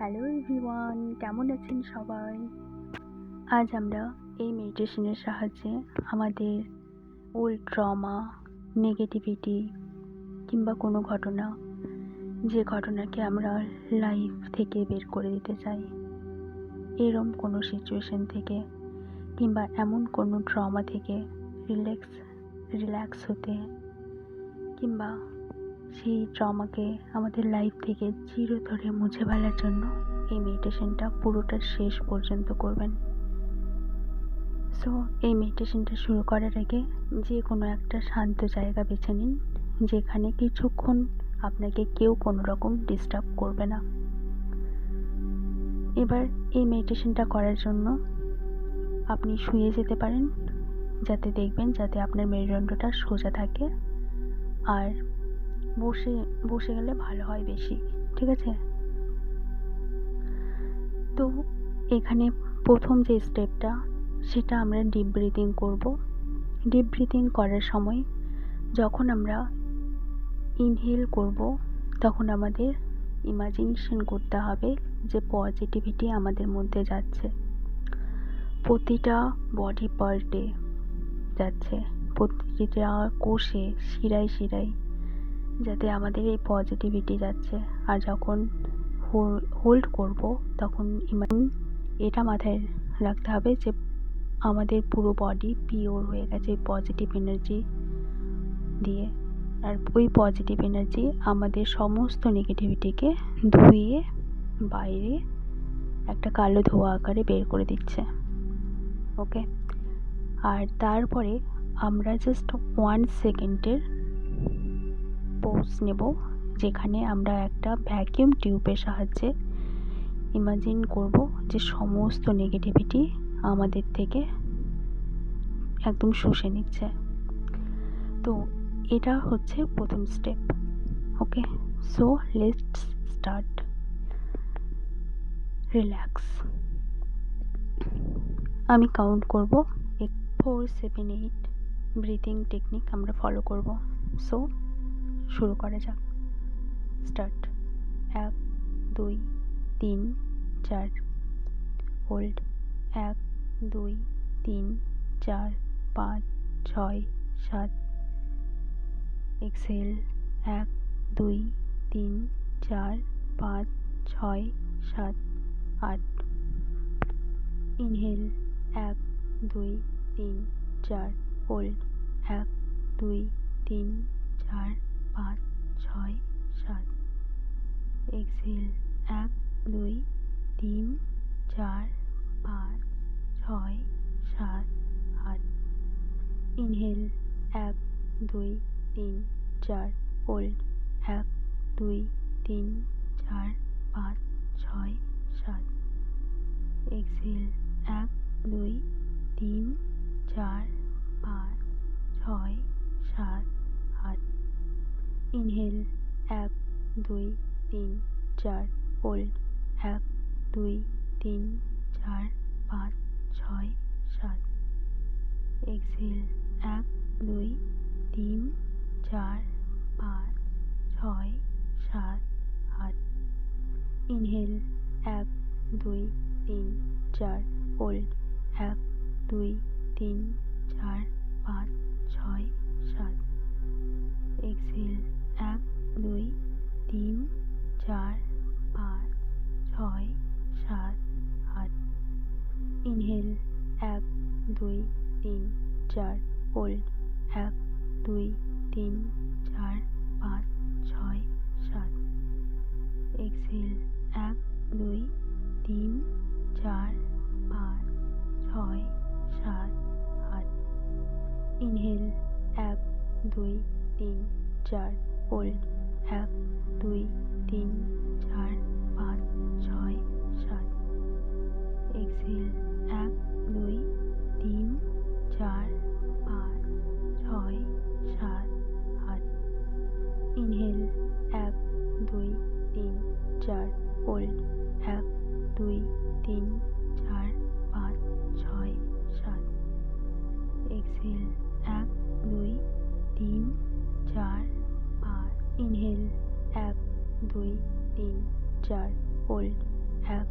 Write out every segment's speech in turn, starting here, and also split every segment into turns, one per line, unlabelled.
Hello everyone, কেমন আছেন সবাই? আজ আমরা এই মেডিটেশনের সাহায্যে আমাদের ওল্ড ট্রমা, নেগেটিভিটি কিংবা কোনো ঘটনা, যে ঘটনাকে আমরা লাইফ থেকে বের করে দিতে চাই, এরম কোনো সিচুয়েশন থেকে কিংবা এমন কোনো ট্রমা থেকে রিল্যাক্স হতে কিংবা সেই ট্রমাকে আমাদের লাইফ থেকে চিরতরে মুছে ফেলার জন্য এই মেডিটেশনটা পুরোটা শেষ পর্যন্ত করবেন। সো এই মেডিটেশনটা শুরু করার আগে যে কোনো একটা শান্ত জায়গা বেছে নিন, যেখানে কিছুক্ষণ আপনাকে কেউ কোনো রকম ডিস্টার্ব করবে না। এবার এই মেডিটেশনটা করার জন্য আপনি শুয়ে যেতে পারেন, যাতে আপনার মেরুদণ্ডটা সোজা থাকে, আর বসে গেলে ভালো হয় বেশি, ঠিক আছে? তো এখানে প্রথম যে স্টেপটা, সেটা আমরা ডিপ ব্রিথিং করব। ডিপ ব্রিথিং করার সময় যখন আমরা ইনহেল করব, তখন আমাদের ইমাজিনেশন করতে হবে যে পজিটিভিটি আমাদের মধ্যে যাচ্ছে, প্রতিটা বডি পার্টে যাচ্ছে, প্রতিটা কোষে শিরায় শিরায় যাতে আমাদের এই পজিটিভিটি যাচ্ছে। আর যখন হোল্ড করব, তখন এটা মাথায় রাখতে হবে যে আমাদের পুরো বডি পিওর হয়ে গেছে পজিটিভ এনার্জি দিয়ে, আর ওই পজিটিভ এনার্জি আমাদের সমস্ত নেগেটিভিটিকে ধুয়ে বাইরে একটা কালো ধোঁয়া আকারে বের করে দিচ্ছে। ওকে, আর তারপরে আমরা জাস্ট 1 সেকেন্ডের পজ নেব, যেখানে আমরা একটা ভ্যাকিউম টিউবের সাহায্যে ইমাজিন করব যে সমস্ত নেগেটিভিটি আমাদের থেকে একদম শুষে নিচ্ছে। তো এটা হচ্ছে প্রথম step. Okay, so let's start. Relax. আমি কাউন্ট করব, 4, 7, 8 ব্রিথিং টেকনিক আমরা ফলো করব। সো শুরু করা যাক। Start. 1, 2, 3, 4। Hold. 1, 2, 3, 4, 5, 6, 7। Exhale. 1, 2, 3, 4, 5, 6, 7, 8। Inhale. 1, 2, 3, 4। Hold. 1, 2, 3, 4, 5, 6, 7। Exhale. 1, 2, 3, 4, 5, 6, 7, 8। Inhale. 1, 2, 3, 4। Hold. 1, 2, 3, 4, 5, 6, 7। Exhale. 1, 2, 3, 4, 5, 6, 7, 8। Inhale. 1, 2, 3, 4। Hold. 1, 2, 3, 4, 5, 6, 7। Exhale. 1, 2, 3, 4, 5, 6, 7, 8। Inhale. 1, 2, 3, 4। Hold. 1, 2, 3, 4, 5, 6, 7। Exhale. 1, 2, 3, 4, 5, 6, 7, 8। Inhale. 1, 2, 3, 4। Hold. 1, 2, 3, 4, 5, 6, 7। Exhale. 1, 2, 3, 4, 5, 6, 7, 8। Inhale. 1, 2, 3, 4। Hold. 1, 2, 3, 4, 5, 6, 7। Exhale. 1, 2, 3, 4, 5, 6, 7, 8। Inhale. 1, 2, 3, 4। Hold. 1, 2, 3, 4, 5, 6, 7। Exhale. 1, 2, 3, 4, 5। Inhale. 1, 2, 3, 4। Hold. 1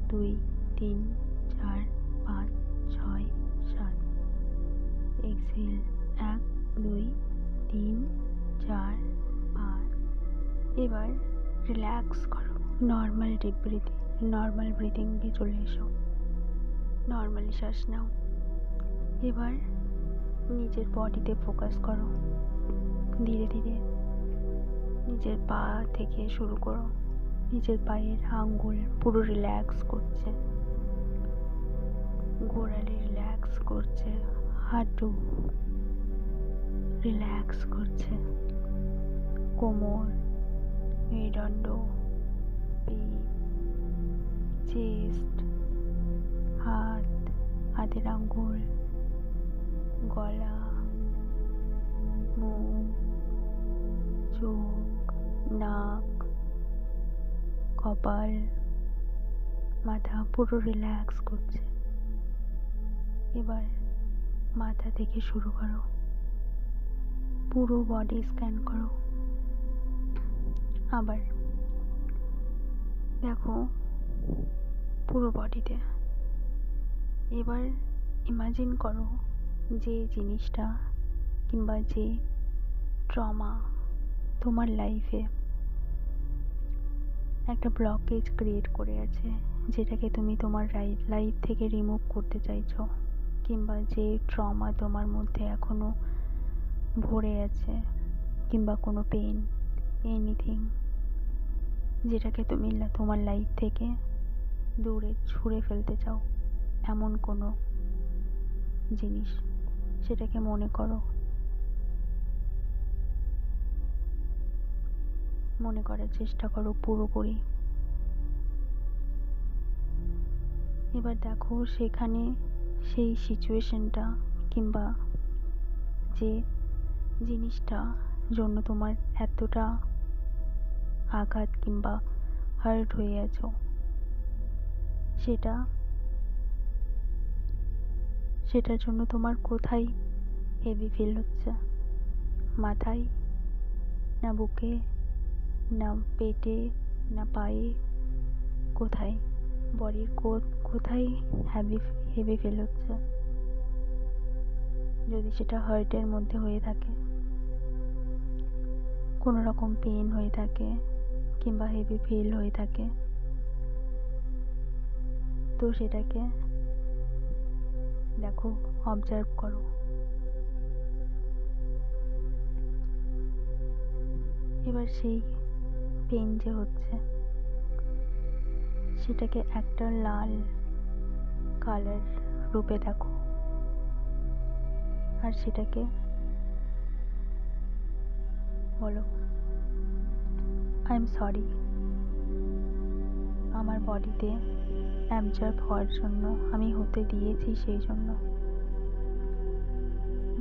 2 3 4 5 6 7। Exhale 1 2 3 4 5। এবার relax করো, normal ব্রিদিংয়ে চলে এসো, normally শ্বাস নাও। এবার নিজের বডিতে ফোকাস করো, ধীরে ধীরে নিজের পা থেকে শুরু করো। নিজের পায়ের আঙ্গুল পুরো রিল্যাক্স করছে, গোড়ালি রিল্যাক্স করছে, হাঁটু রিল্যাক্স করছে, কোমর, মেরুদণ্ড, পিঠ, চেস্ট, হাতের আঙ্গুল, গলা, মুখ, চোখ, নাক, কপাল, মাথা পুরো রিল্যাক্স করছে। এবার মাথা থেকে শুরু করো, পুরো বডি স্ক্যান করো। আবার দেখো পুরো বডিতে। এবার ইমাজিন করো যে জিনিসটা কিংবা যে ট্রমা তোমার লাইফে একটা ব্লকেজ ক্রিয়েট করে আছে, যেটাকে তুমি তোমার লাইফ থেকে রিমুভ করতে চাইছো, কিংবা যে ট্রমা তোমার মধ্যে এখনো ভরে আছে, কিংবা কোনো পেন, এনিথিং, যেটাকে তুমি তোমার লাইফ থেকে দূরে ছুঁড়ে ফেলতে চাও, এমন কোনো জিনিস, সেটাকে মনে করো। মনে করার চেষ্টা করো পুরোপুরি। এবার দেখো সেখানে সেই সিচুয়েশনটা কিংবা যে জিনিসটা জন্য তোমার এতটা আঘাত কিংবা হার্ট হয়ে আছো, সেটার জন্য তোমার কোথায় হেভি ফিল হচ্ছে? মাথায়, না বুকে, না পেটে, না পায়ে? কোথায় বডির কোথায় হেভি ফিল হচ্ছে? যদি সেটা হার্টের মধ্যে হয়ে থাকে, কোনো রকম পেন হয়ে থাকে কিংবা হেভি ফিল হয়ে থাকে, তো সেটাকে দেখো, অবজার্ভ করো। এবার সেই পেন যে হচ্ছে, সেটাকে একটা লাল কালার রূপে দেখো, আর সেটাকে বলো, আই এম সরি। আমার বডিতে অ্যাবজর্ব হওয়ার জন্য, আমি হতে দিয়েছি সেই জন্য,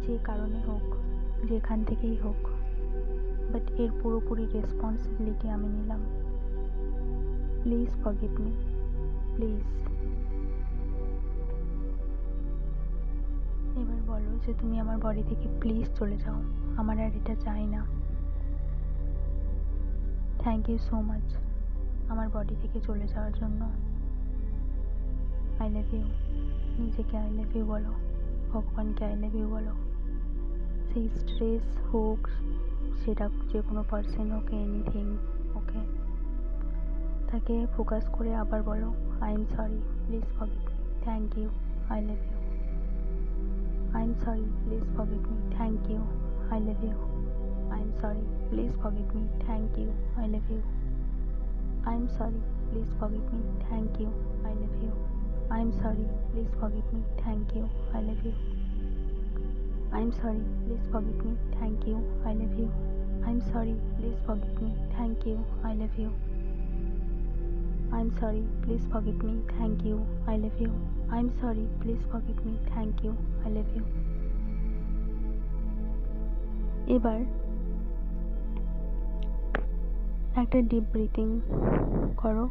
যে কারণে হোক, যেখান থেকেই হোক, বাট এর পুরোপুরি রেসপন্সিবিলিটি আমি নিলাম। Please forgive me, please. এবার বলো যে তুমি আমার বডি থেকে প্লিজ চলে যাও, আমার আর এটা চাই না। থ্যাংক ইউ সো মাচ আমার বডি থেকে চলে যাওয়ার জন্য। I love you. নিজেকে আই লাভ ইউ বলো, ভগবানকে আই লাভ ইউ বলো। সেই স্ট্রেস হোক, সেটা যে কোনো পার্সন হোক, এনিথিং ওকে, তাকে ফোকাস করে আবার বলো, I am sorry, please forgive me, thank you, I love you. I am sorry, please forgive me, thank you, I love you. I am sorry, please forgive me, thank you, I love you. I am sorry, please forgive me, thank you, I love you. I am sorry, please forgive me, thank you, I love you. I am sorry, please forgive me, thank you, I love you. I am sorry, please forgive me, thank you, I love you. I am sorry, please forgive me, thank you, I love you. I am sorry, please forgive me, thank you, I love you. এবার একটা deep breathing করো।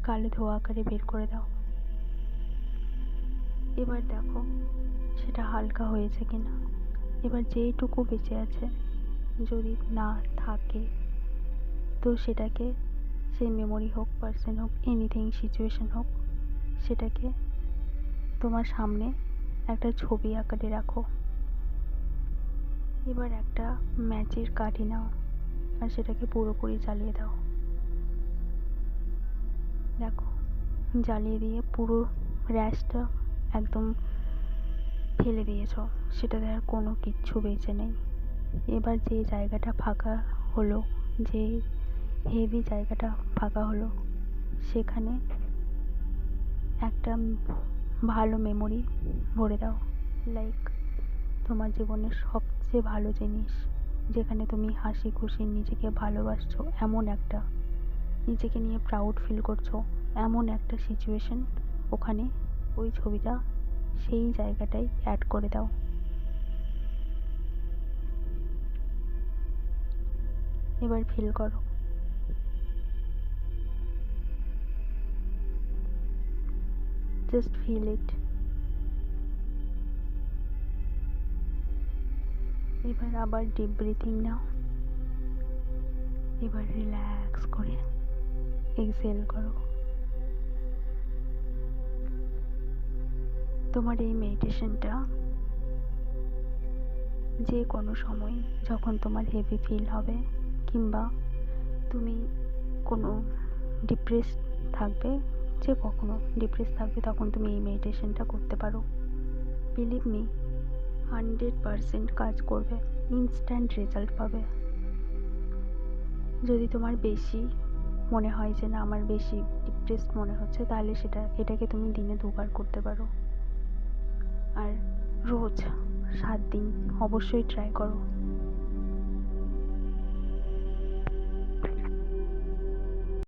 কালো ধোঁয়া আকারে বের করে দাও। এবার দেখো সেটা হালকা হয়েছে কিনা। এবার যেইটুকু বেঁচে আছে, যদি না থাকে তো সেটাকে, সেই মেমোরি হোক, পার্সন হোক, এনিথিং, সিচুয়েশন হোক, সেটাকে তোমার সামনে একটা ছবি আকারে রাখো। এবার একটা ম্যাচের কাঠি নাও আর সেটাকে পুরোপুরি জ্বালিয়ে দাও। দেখো, জ্বালিয়ে দিয়ে পুরো র্যাশটা একদম ফেলে দিয়েছো, সেটাতে আর কোনো কিচ্ছু বেঁচে নেই। এবার যে জায়গাটা ফাঁকা হলো, যে হেভি জায়গাটা ফাঁকা হলো, সেখানে একটা ভালো মেমোরি ভরে দাও। লাইক তোমার জীবনের সবচেয়ে ভালো জিনিস, যেখানে তুমি হাসি খুশি নিজেকে ভালোবাসছো, এমন একটা, নিজেকে নিয়ে প্রাউড ফিল করছো, এমন একটা সিচুয়েশন, ওখানে ওই ছবিটা সেই জায়গাটাই অ্যাড করে দাও। এবার ফিল করো, জাস্ট ফিল ইট। এবার আবার ডিপ ব্রিথিং নাও। এবার রিল্যাক্স করে এক্সহেল করো। তোমার এই মেডিটেশনটা যে কোনো সময়, যখন তোমার হেভি ফিল হবে, কিংবা তুমি কোনো ডিপ্রেস থাকবে, যে কখনো ডিপ্রেস থাকবে, তখন তুমি এই মেডিটেশনটা করতে পারো। বিলিভ মি, 100% কাজ করবে, ইনস্ট্যান্ট রেজাল্ট পাবে। যদি তোমার বেশি মনে হয় যে না, আমার বেশি ডিপ্রেসড মনে হচ্ছে, তাহলে এটাকে তুমি দিনে 2বার করতে পারো। আর রোজ 7 দিন অবশ্যই ট্রাই করো।